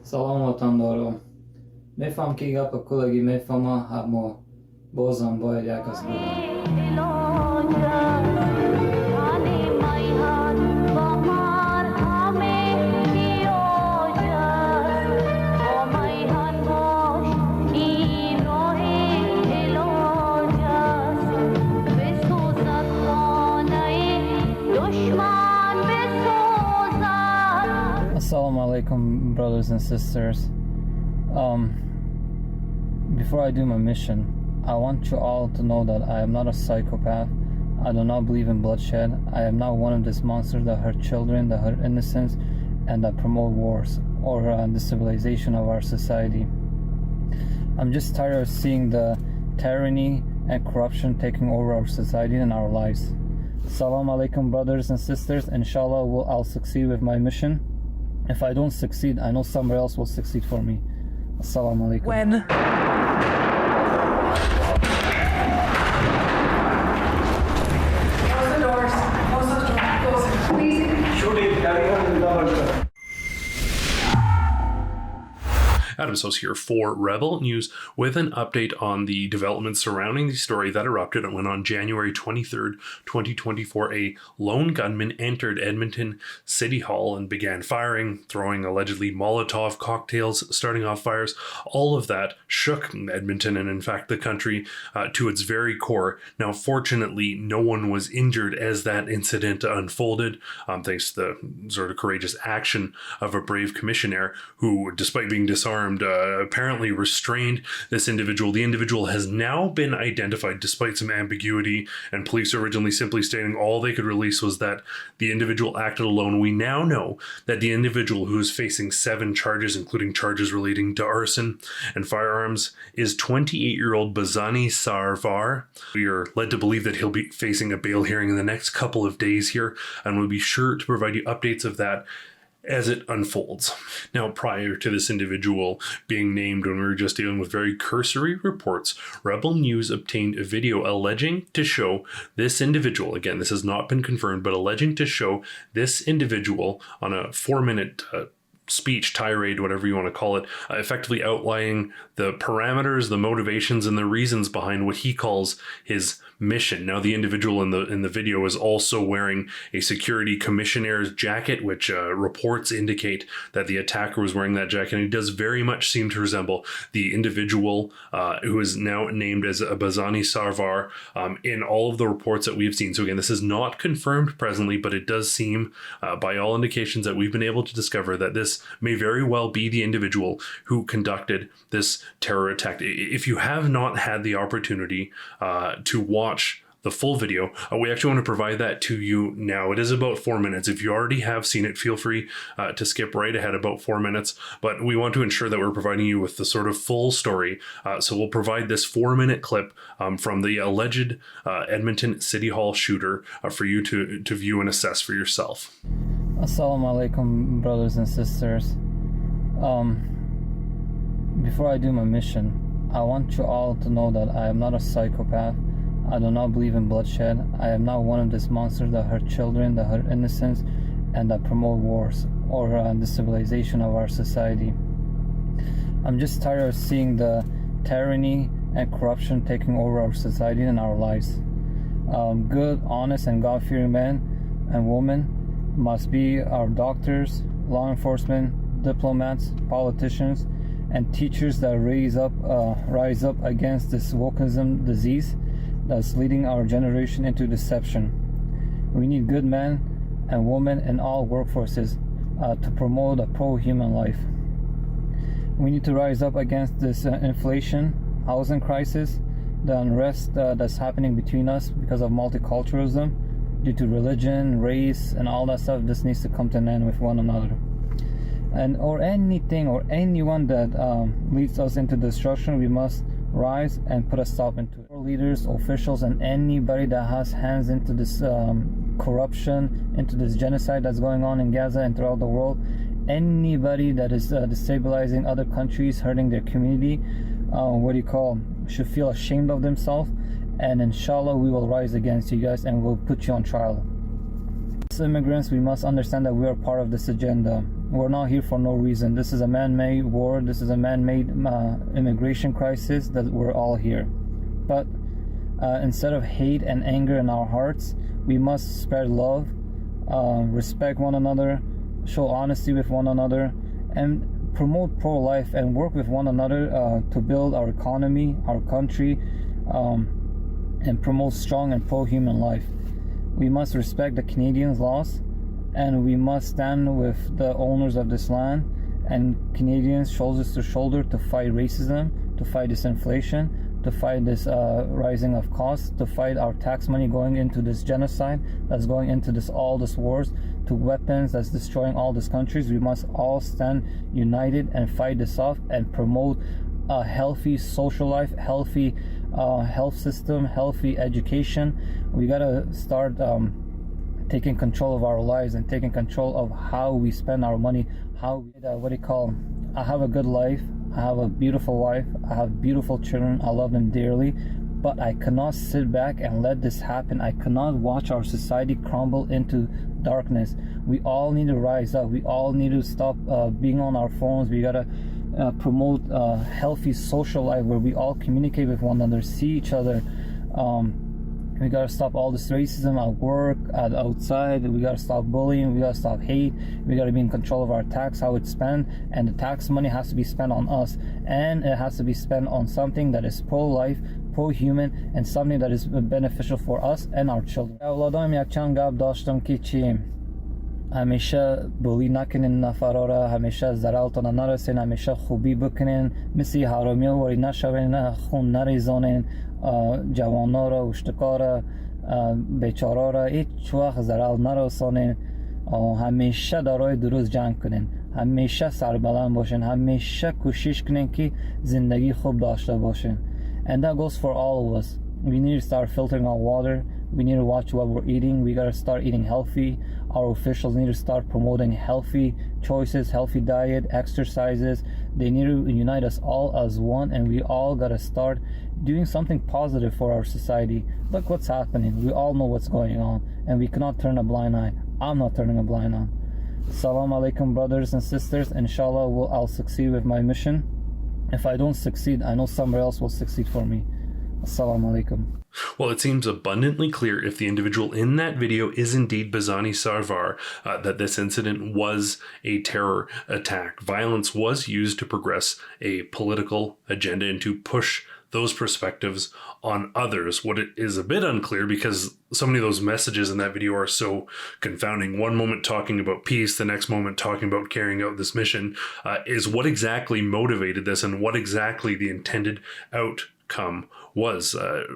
Salam vatandaşlarım. Me fam ki gapa kulagi me fama hamo bozan boyakas bu. Assalamu alaikum, brothers and sisters. Before I do my mission, I want you all to know that I am not a psychopath. I do not believe in bloodshed. I am not one of these monsters that hurt children, that hurt innocents, and that promote wars or the civilization of our society. I'm just tired of seeing the tyranny and corruption taking over our society and our lives. Assalamu alaikum, brothers and sisters. Inshallah, I'll succeed with my mission. If I don't succeed, I know somebody else will succeed for me. Assalamu alaikum. When close the doors. Close the doors. Close it. Please. Shooting, everyone in the Adam Sos here for Rebel News with an update on the developments surrounding the story that erupted when on January 23rd, 2024, a lone gunman entered Edmonton City Hall and began firing, throwing allegedly Molotov cocktails, starting off fires. All of that shook Edmonton and in fact the country to its very core. Now, fortunately, no one was injured as that incident unfolded, thanks to the sort of courageous action of a brave commissioner who, despite being disarmed, apparently restrained this individual. The individual has now been identified despite some ambiguity, and police originally simply stating all they could release was that the individual acted alone. We now know that the individual, who is facing 7 charges, including charges relating to arson and firearms, is 28-year-old Bazani Sarvar. We are led to believe that he'll be facing a bail hearing in the next couple of days here, and we'll be sure to provide you updates of that as it unfolds. Now, prior to this individual being named, when we were just dealing with very cursory reports, Rebel News obtained a video alleging to show this individual, again, this has not been confirmed, but alleging to show this individual on a 4-minute speech, tirade, whatever you want to call it, effectively outlining the parameters, the motivations, and the reasons behind what he calls his mission. Now, the individual in the video is also wearing a security commissionaire's jacket, which reports indicate that the attacker was wearing that jacket, and he does very much seem to resemble the individual who is now named as Bazani Sarvar in all of the reports that we've seen. So again, this is not confirmed presently, but it does seem, by all indications that we've been able to discover, that this may very well be the individual who conducted this terror attack. If you have not had the opportunity to watch the full video, we actually want to provide that to you now. It is about 4 minutes. If you already have seen it, feel free to skip right ahead about 4 minutes, but we want to ensure that we're providing you with the sort of full story. So we'll provide this 4-minute clip from the alleged Edmonton City Hall shooter for you to view and assess for yourself. Assalamu alaikum, brothers and sisters. Before I do my mission, I want you all to know that I am not a psychopath. I do not believe in bloodshed. I am not one of these monsters that hurt children, that hurt innocents, and that promote wars or the civilization of our society. I'm just tired of seeing the tyranny and corruption taking over our society and our lives. Good, honest, and God-fearing men and women must be our doctors, law enforcement, diplomats, politicians, and teachers that rise up against this wokeism disease that's leading our generation into deception. We need good men and women in all workforces to promote a pro-human life. We need to rise up against this inflation, housing crisis, the unrest that's happening between us because of multiculturalism, due to religion, race, and all that stuff. This needs to come to an end with one another. Or anything or anyone that leads us into destruction, we must rise and put a stop into it. Our leaders, officials, and anybody that has hands into this corruption, into this genocide that's going on in Gaza and throughout the world, anybody that is destabilizing other countries, hurting their community, should feel ashamed of themselves, and inshallah we will rise against you guys and we'll put you on trial. As immigrants, we must understand that we are part of this agenda. We're not here for no reason. This is a man-made war. This is a man-made immigration crisis that we're all here. But instead of hate and anger in our hearts, we must spread love, respect one another, show honesty with one another, and promote pro-life and work with one another to build our economy, our country, and promote strong and pro-human life. We must respect the Canadians' laws, and we must stand with the owners of this land and Canadians shoulders to shoulder to fight racism, to fight this inflation, to fight this rising of costs, to fight our tax money going into this genocide that's going into all this wars, to weapons that's destroying all these countries. We must all stand united and fight this off and promote a healthy social life, healthy health system, healthy education. We gotta start taking control of our lives and taking control of how we spend our money. I have a good life, I have a beautiful wife, I have beautiful children, I love them dearly, but I cannot sit back and let this happen. I cannot watch our society crumble into darkness. We all need to rise up. We all need to stop being on our phones. We gotta promote a healthy social life where we all communicate with one another, see each other. We gotta stop all this racism at work, outside. We gotta stop bullying. We gotta stop hate. We gotta be in control of our tax, how it's spent, and the tax money has to be spent on us, and it has to be spent on something that is pro-life, pro-human, and something that is beneficial for us and our children. اولادام یک چند گپ داشتم که چی همیشه بولی نکنین نفرا را، همیشه ضررتان نرسین، همیشه خوبی بکنین، مثل حرامی واری نشوین، نه خون نریزانین، جوانا را، اشتکا را، بیچارا را هیچ وقت ضرر نرسانین. همیشه دارای درست جنگ کنین، همیشه سربلند باشین، همیشه کوشش کنین که زندگی خوب داشته باشین. And that goes for all of us. We need to start filtering our water. We need to watch what we're eating. We gotta start eating healthy. Our officials need to start promoting healthy choices, healthy diet, exercises. They need to unite us all as one, and we all gotta start doing something positive for our society. Look what's happening. We all know what's going on, and we cannot turn a blind eye. I'm not turning a blind eye. Assalamu alaikum, brothers and sisters. Inshallah, I'll succeed with my mission. If I don't succeed, I know somebody else will succeed for me. Assalamu alaikum. Well, it seems abundantly clear if the individual in that video is indeed Bazani Sarvar, that this incident was a terror attack. Violence was used to progress a political agenda and to push those perspectives on others. What it is a bit unclear, because so many of those messages in that video are so confounding. One moment talking about peace, the next moment talking about carrying out this mission, is what exactly motivated this and what exactly the intended outcome was.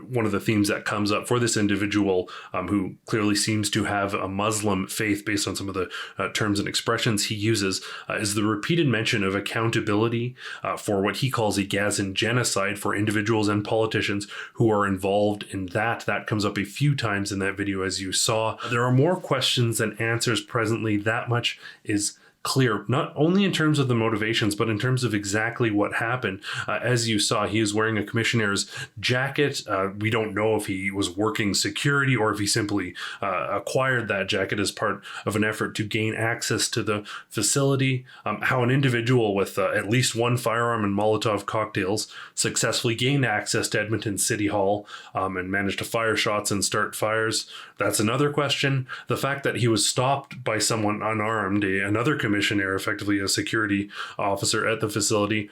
One of the themes that comes up for this individual, who clearly seems to have a Muslim faith based on some of the terms and expressions he uses, is the repeated mention of accountability for what he calls a Gazan genocide for individuals and politicians who are involved in that. That comes up a few times in that video, as you saw. There are more questions than answers presently. That much is clear, not only in terms of the motivations, but in terms of exactly what happened. As you saw, he is wearing a commissionaire's jacket. We don't know if he was working security or if he simply acquired that jacket as part of an effort to gain access to the facility. How an individual with at least one firearm and Molotov cocktails successfully gained access to Edmonton City Hall and managed to fire shots and start fires. That's another question. The fact that he was stopped by someone unarmed, another commissionaire, effectively a security officer at the facility,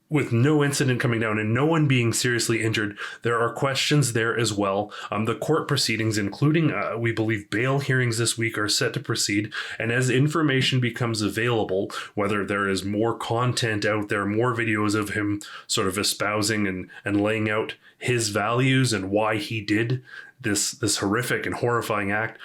with no incident coming down and no one being seriously injured. There are questions there as well. The court proceedings, including, we believe, bail hearings this week, are set to proceed. And as information becomes available, whether there is more content out there, more videos of him sort of espousing and laying out his values and why he did this horrific and horrifying act,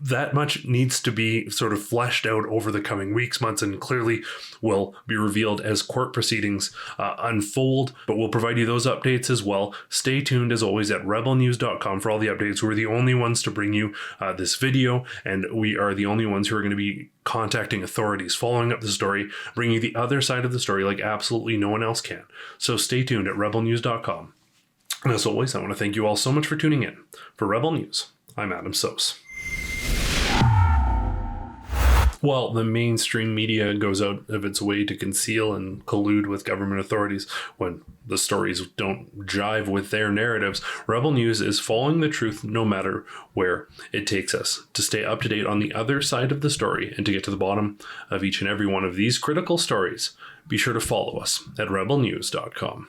that much needs to be sort of fleshed out over the coming weeks, months, and clearly will be revealed as court proceedings unfold. But we'll provide you those updates as well. Stay tuned, as always, at rebelnews.com for all the updates. We're the only ones to bring you this video, and we are the only ones who are going to be contacting authorities, following up the story, bringing you the other side of the story like absolutely no one else can. So stay tuned at rebelnews.com. And as always, I want to thank you all so much for tuning in. For Rebel News, I'm Adam Sos. While the mainstream media goes out of its way to conceal and collude with government authorities when the stories don't jive with their narratives, Rebel News is following the truth no matter where it takes us. To stay up to date on the other side of the story and to get to the bottom of each and every one of these critical stories, be sure to follow us at rebelnews.com.